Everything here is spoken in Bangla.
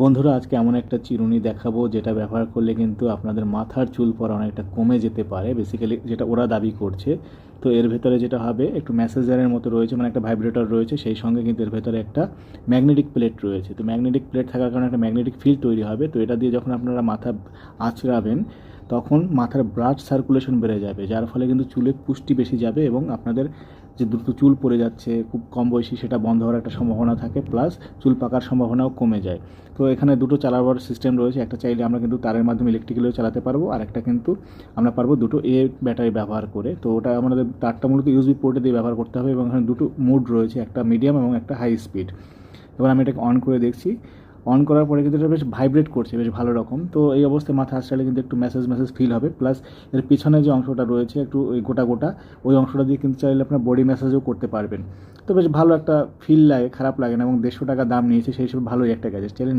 বন্ধুরা, আজকে এমন একটা চিরুনি দেখাবো যেটা ব্যবহার করলে কিন্তু আপনাদের মাথার চুল পড়া অনেকটা কমে যেতে পারে, বেসিক্যালি যেটা ওরা দাবি করছে। তো এর ভেতরে যেটা হবে, একটু ম্যাসেজারের মতো রয়েছে, মানে একটা ভাইব্রেটর রয়েছে, সেই সঙ্গে কিন্তু এর ভেতরে একটা ম্যাগনেটিক প্লেট রয়েছে। তো ম্যাগনেটিক প্লেট থাকার কারণে একটা ম্যাগনেটিক ফিল্ড তৈরি হবে। তো এটা দিয়ে যখন আপনারা মাথা আঁচড়াবেন তখন মাথার ব্লাড সার্কুলেশন বেড়ে যাবে, যার ফলে কিন্তু চুলে পুষ্টি বেশি যাবে এবং আপনাদের যে দ্রুত চুল পড়ে যাচ্ছে খুব কম বয়সী, সেটা বন্ধ হওয়ার একটা সম্ভাবনা থাকে, প্লাস চুল পাকার সম্ভাবনাও কমে যায়। তো এখানে দুটো চালাবার সিস্টেম রয়েছে, একটা চাইলে আমরা কিন্তু তারের মাধ্যমে ইলেকট্রিক্যালিও চালাতে পারবো, আর একটা কিন্তু আমরা পারবো দুটো ব্যাটারি ব্যবহার করে। তো ওটা আমাদের তারটা মূলত ইউএসবি পোর্টে দিয়ে ব্যবহার করতে হবে এবং এখানে দুটো মোড রয়েছে, একটা মিডিয়াম এবং একটা হাই স্পিড। এবার আমি এটাকে অন করে দেখছি। অন করার পরে কিন্তু এটা বেশ ভাইব্রেট করছে বেশ ভালো রকম। তো এই অবস্থায় মাথা আঁচড়ালে কিন্তু একটু ম্যাসেজ ফিল হবে, প্লাস এর পিছনে যে অংশটা রয়েছে একটু ওই গোটা গোটা, ওই অংশটা দিয়ে কিন্তু চাইলে আপনার বডি ম্যাসাজও করতে পারবেন। তো বেশ ভালো একটা ফিল লাগে, খারাপ লাগে না, এবং 150 টাকা দাম নিয়েছে, সেই হিসেবে ভালোই একটা গ্যাজেট। চ্যালেঞ্জ